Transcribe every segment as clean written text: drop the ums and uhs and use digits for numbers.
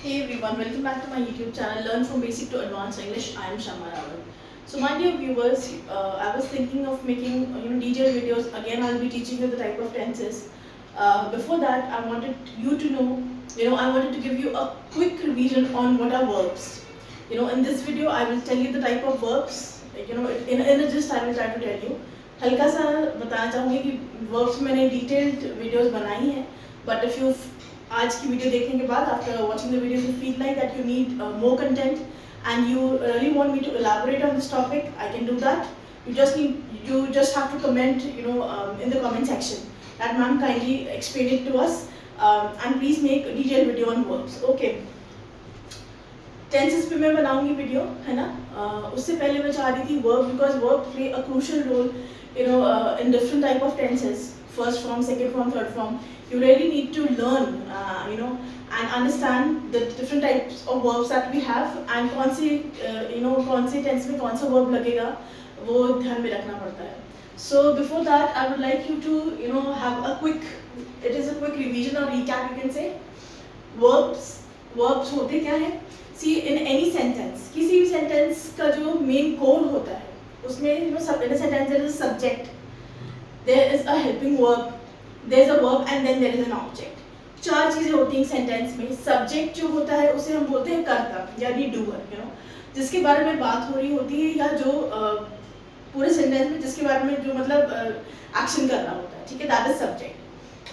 Hey everyone, welcome back to my YouTube channel Learn from Basic to Advanced English. I am Shama Rawal. So my dear viewers, I was thinking of making detailed videos. Again, I'll be teaching you the type of tenses. Before that, I wanted you to know, I wanted to give you a quick revision on what are verbs. In this video, I will tell you the type of verbs. In a gist, I will try to tell you. हल्का सा बताना चाहूँगी कि verbs मैंने detailed videos बनाई हैं, but if you आज की वीडियो देखने के बाद after watching the video you feel like that you need more content and you really want me to elaborate on this topic, I can do that. You just have to comment in the comment section that ma'am kindly explain it to us, and please make a detailed video on verbs. Okay, tenses पे मैं बनाऊंगी video, है ना. उससे पहले मैं चाह रही थी verb, because verb play a crucial role in different type of tenses, first form, second form, third form. You really need to learn and understand the different types of verbs that we have, and कौन से tense में कौन सा verb लगेगा वो ध्यान में रखना पड़ता है. So before that I would like you to have a quick revision or recap, you can say. Verbs होते क्या है? See, in any sentence, किसी भी sentence का जो main core होता है उसमें in a sentence there is a subject, there is a helping verb, there is a verb and then there is an object. चार चीजें होती हैं सेंटेंस में. सब्जेक्ट जो होता है उसे हम बोलते हैं कर्ता यानी डूअर, जिसके बारे में बात हो रही होती है, या जो पूरे सेंटेंस में जिसके बारे में जो मतलब एक्शन कर रहा होता है, ठीक है, that is subject.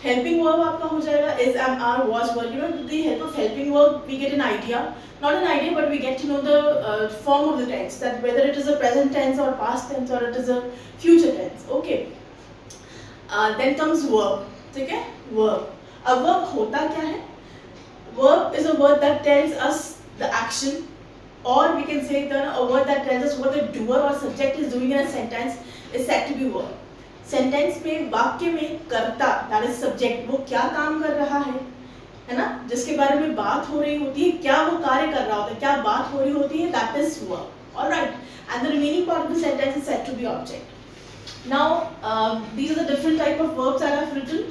Helping verb आपका हो जाएगा is, am, are, was, were. With the help of helping verb we get an idea, not an idea, but we get to know the form of the tense, that whether it is a present tense or past tense or it is a future tense. Okay, then comes verb. ठीक है, verb. A verb होता क्या है? Verb is a word that tells us the action, or we can say that a word that tells us what the doer or subject is doing in a sentence is said to be verb. Sentence में, वाक्य में कर्ता that is subject वो क्या काम कर रहा है ना, जिसके बारे में बात हो रही होती है, क्या वो कार्य कर रहा होता है, क्या बात हो रही होती है, that is verb. Alright, and the remaining part of the sentence is said to be object. Now these are the different type of verbs I have written.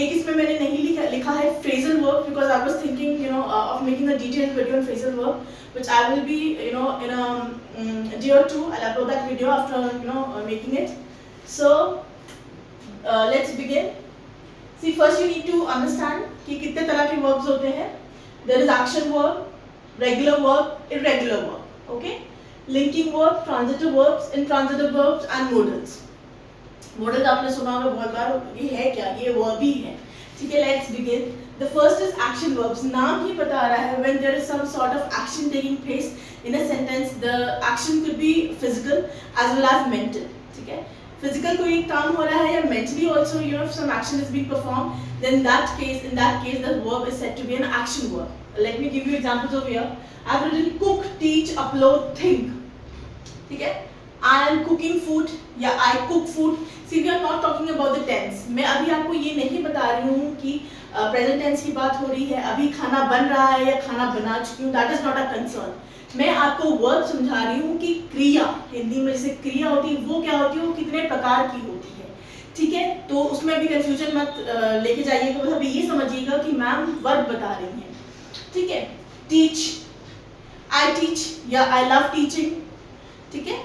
एक इसमें मैंने नहीं लिखा है phrasal verb, because I was thinking of making a detailed video on phrasal verb, which I will be in a day or two. I'll upload that video after making it. So let's begin. See, first you need to understand कि कितने तरह के verbs होते हैं. There is action verb, regular verb, irregular verb. Okay, linking verb, transitive verbs, intransitive verbs and modals. Modals आपने सुना होगा बहुत बार. ये है क्या? ये verb ही है. ठीक है, let's begin. The first is action verbs. नाम ही बता रहा है when there is some sort of action taking place in a sentence. The action could be physical as well as mental. ठीक है, physical कोई काम हो रहा है या mentally also if some action is being performed, then in that case the verb is said to be an action verb. Let me give you examples over here. I have written cook, teach, upload, think. ठीक है, I am cooking food या I cook food. See, we are not talking about the tense. मैं अभी आपको ये नहीं बता रही हूँ कि प्रेजेंट टेंस की बात हो रही है, अभी खाना बन रहा है या खाना बना चुकी हूँ. That is not a concern. मैं आपको वर्ब समझा रही हूँ कि क्रिया, हिंदी में जैसे क्रिया होती है वो क्या होती है, वो कितने प्रकार की होती है. ठीक है, तो उसमें भी कंफ्यूजन मत लेके जाइएगा. बस अभी ये समझिएगा कि मैम वर्ब बता रही हैं. ठीक है, टीच, आई टीच या आई लव टीचिंग. ठीक है,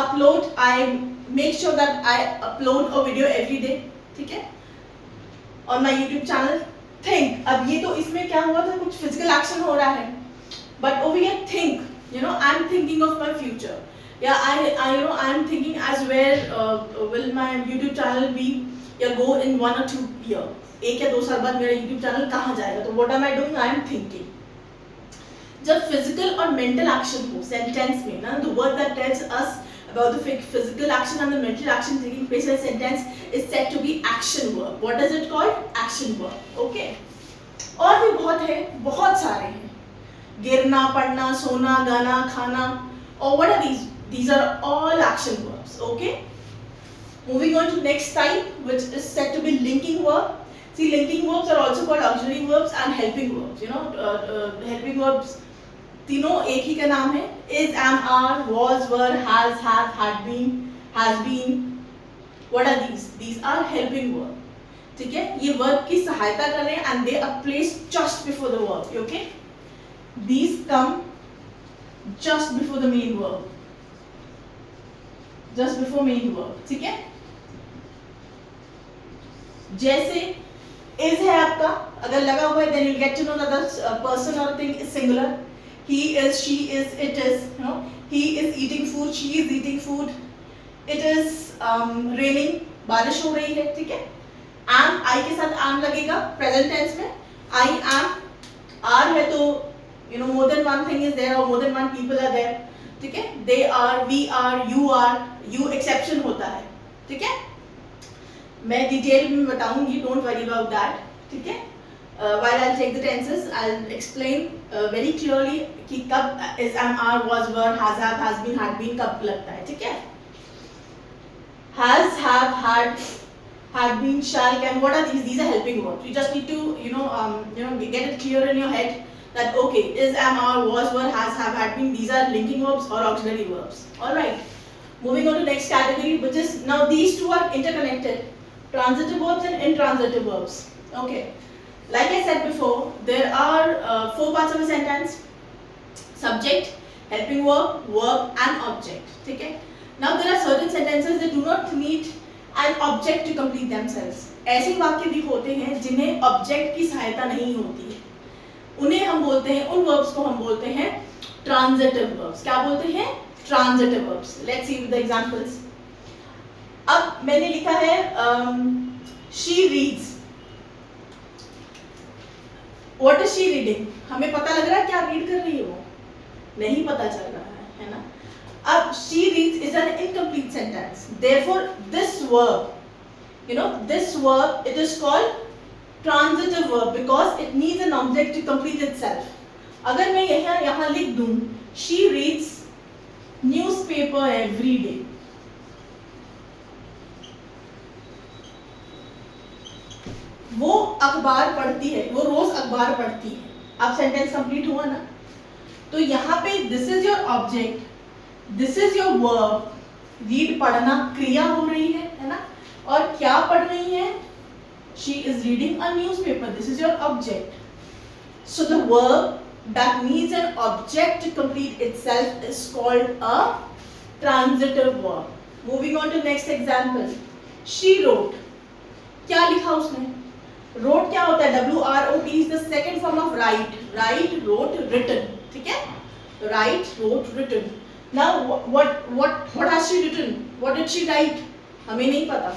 upload, I make sure that I upload a video every day. ठीक है, on my YouTube channel. Think, अब ये तो इसमें क्या हुआ था, कुछ फिजिकल एक्शन हो रहा है, but over here think, I'm thinking of my future. Yeah, I'm thinking as where will my YouTube channel be, या go in 1 or 2 year. 1 या 2 साल बाद मेरा YouTube channel कहाँ जाएगा, तो what am I doing? I am thinking. जब physical और mental action हो sentence में ना, the word that tells us about the physical action and the mental action taking place in a sentence is said to be action verb. What is it called? Action verb. Okay. और भी बहुत है, बहुत सारे हैं. गिरना, पढ़ना, सोना, गाना, खाना, or what are these? These are all action verbs. Okay. Moving on to next type, which is said to be linking verb. See, linking verbs are also called auxiliary verbs and helping verbs. Helping verbs तीनों एक ही का नाम है. Is, am, are, was, were, has, have, had been, has been. What are these? These are helping verb. ठीक है, ये verb की सहायता कर रहे हैं and they are placed just before the verb. Okay, these come just before the main verb, just before main verb. ठीक है, जैसे इज है आपका, अगर लगा हुआ है then you get to know that the person और thing is singular. He is, she is, it is. You know, he is eating food, she is eating food. It is raining, बारिश हो रही है. ठीक है, एम, आई के साथ M लगेगा प्रेजेंट टेंस में. आई एम, आर है तो you know more than one thing is there और more than one people are there. ठीक है, they are, we are, you exception होता है. ठीक है, मैं डिटेल में बताऊंगी, डोंट वरी अबाउट दैट. ठीक है, while I'll take the tenses, I'll explain very clearly कि कब is, am, are, was, were, has been, had been कब लगता है. ठीक है, has, have, had been, shall, can, what are these? These are helping verbs. You just need to get it clear in your head that okay, is, am, are, was, were, has, have, had been, these are linking verbs or auxiliary verbs. All right, moving on to next category, which is now these two are interconnected, transitive verbs and intransitive verbs. Okay, like I said before, there are 4 parts of a sentence: subject, helping verb, verb and object. ठीक है, now there are certain sentences that do not need an object to complete themselves. ऐसे वाक्य भी होते हैं जिन्हें object की सहायता नहीं होती है, उन्हें हम बोलते हैं, उन वर्ब्स को हम बोलते हैं ट्रांजिटिव वर्ब्स. क्या बोलते हैं? Transitive verbs. Let's see with the examples. अब मैंने लिखा है she reads. What is she reading? हमें पता लग रहा है क्या रीड कर रही है वो? नहीं पता चल रहा है ना. अब she reads is an incomplete sentence. Therefore, this verb, this verb, it is called transitive verb because it needs an object to complete itself. अगर मैं यहाँ लिख दूँ, she reads newspaper every day. वो अखबार पढ़ती है, वो रोज अखबार पढ़ती है. अब सेंटेंस कंप्लीट हुआ ना. तो यहाँ पे this is your object, this is your verb. Read, पढ़ना, क्रिया हो रही है ना. और क्या पढ़ रही है? She is reading a newspaper. This is your object. So the verb that needs an object to complete itself is called a transitive verb. Moving on to next example. She wrote. क्या लिखा उसने? Wrote क्या होता है? WROT is the second form of write. Write, wrote, written. ठीक है, write, wrote, written. Now what has she written? What did she write? हमें नहीं पता.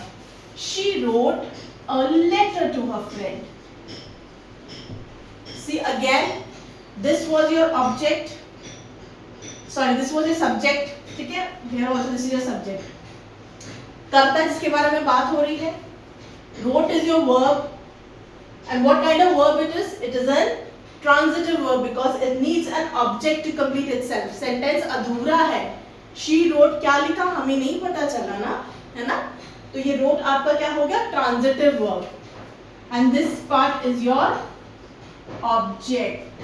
She wrote a letter to her friend. See again, this was your object. Sorry, this was your subject. ठीक है? Here also this is your subject. कर्ता जिसके बारे में बात हो रही है. Wrote is your verb. And what kind of verb it is? It is an transitive verb because it needs an object to complete itself. Sentence अधूरा है. She wrote, क्या लिखा हमें नहीं पता चला ना, है ना. तो ये wrote आपका क्या हो गया? Transitive verb. And this part is your object.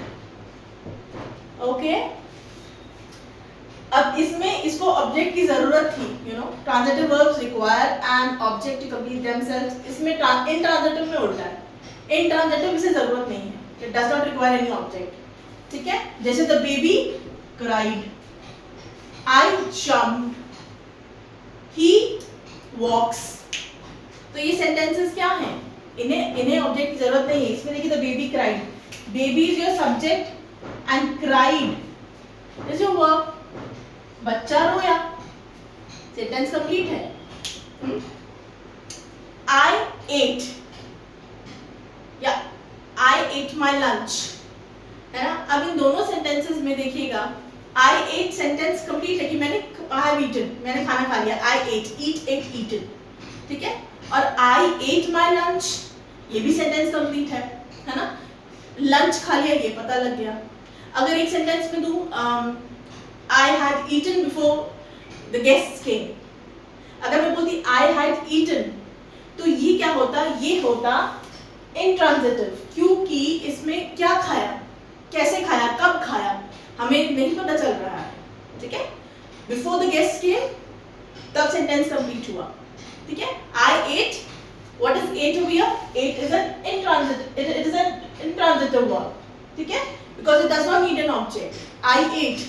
Okay. अब इसमें इसको ऑब्जेक्ट की जरूरत थी. Transitive verbs require an object to complete themselves. इसमें intransitive में उल्टा है. Intransitive इसे जरूरत नहीं है. It does not require any object. ठीक है, जैसे the baby cried, I jumped, he walks. तो ये sentences क्या हैं? इन्हें ऑब्जेक्ट की जरूरत नहीं है. इसमें देखिए the baby cried. Baby is your subject and cried is your verb. बच्चा रोया. Sentence complete है. I ate. Yeah. I ate my lunch. है ना. अब इन दोनों सेंटेंसेस में देखिएगा, I ate सेंटेंस कंप्लीट है कि मैंने I have eaten, मैंने खाना खा लिया. I ate, eat, ate, eaten. ठीक है. और I ate my lunch, ये भी सेंटेंस कंप्लीट है ना. लंच खा लिया, ये पता लग गया. अगर एक सेंटेंस में दूं I had eaten before the guests came. अगर मैं बोलती I had eaten, तो ये क्या होता? ये होता intransitive, क्योंकि इसमें क्या खाया, कैसे खाया, कब खाया, हमें नहीं पता चल रहा है. ठीक है. Before the guests came, तब सेंटेंस कंप्लीट हुआ. ठीक है. I ate What is ate over here? Ate is an intransitive. It is an intransitive verb. ठीक है? Because it does not need an object. I ate.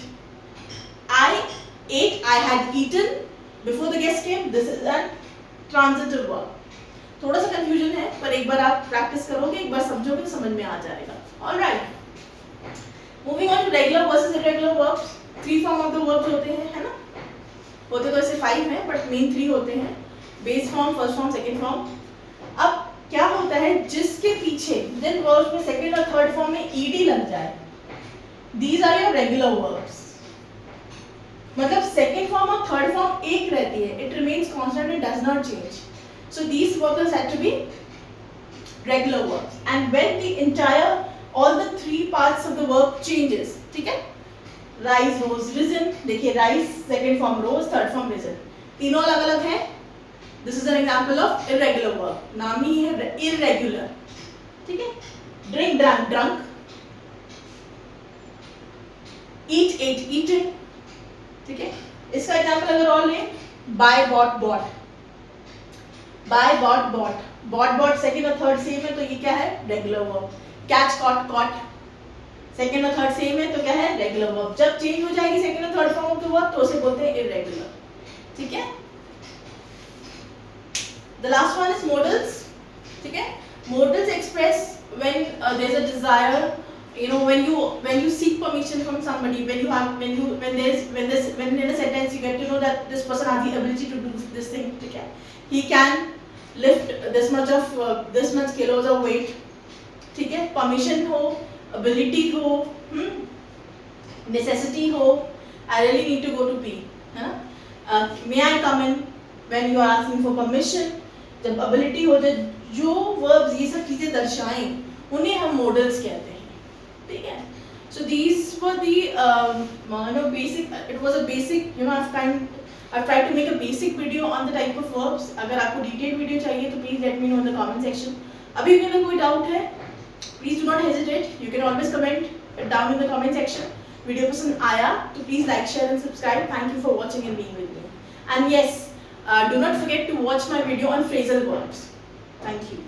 I ate. I had eaten before the guest came. This is an transitive verb. थोड़ा सा confusion है, पर एक बार आप practice करोगे, एक बार समझोगे तो समझ में आ जाएगा. All right. Moving on to regular versus irregular verbs. 3 form of the verbs होते हैं, है ना? होते तो ऐसे 5 हैं, but main 3 होते हैं. Base form, first form, second form. अब क्या होता है, जिसके पीछे जिन वर्ब्स में सेकंड और थर्ड फॉर्म में ed लग जाए, these are your regular verbs. मतलब सेकंड फॉर्म और थर्ड फॉर्म एक रहती है. It remains constant, it does not change. So these verbs are said to be regular verbs. And when the entire, all the 3 parts of the verb changes, ठीक है? Rise, rose, risen. देखिए rise, second form rose, third form risen. तीनों अलग अलग हैं. This is an example of irregular verb. नाम ही है irregular. ठीक है? Drink, drank, drunk. Eat, ate, eaten. ठीक है? इसका एग्जाम्पल अगर और लें, buy, bought, bought. Buy, bought, bought. Bought, bought second और थर्ड सेम है तो ये क्या है? Regular verb. Catch, caught, caught. Second और थर्ड सेम है तो क्या है? Regular verb. जब चेंज हो जाएगी सेकेंड और third form of the verb तो उसे बोलते हैं इररेगुलर. ठीक है? The last one is modals. ठीक है? Modals express when there's a desire, you know, when you seek permission from somebody, when in a sentence you get to know that this person has the ability to do this thing. ठीक है? He can lift this much kilos of weight. ठीक है? Permission हो, ability हो, necessity हो. I really need to go to pee. है ना? May I come in? When you are asking for permission. जब ability हो जाए, जो verbs ये सब चीजें दर्शाएं, उन्हें हम modals कहते हैं. ठीक है? So these were the basic. It was a basic. I've tried to make a basic video on the type of verbs. अगर आपको detailed video चाहिए तो please let me know in the comment section. अभी भी अगर कोई doubt है, please do not hesitate. You can always comment it down in the comment section. Video पसंद आया तो please like, share and subscribe. Thank you for watching and being with me. And yes, do not forget to watch my video on phrasal verbs. Thank you.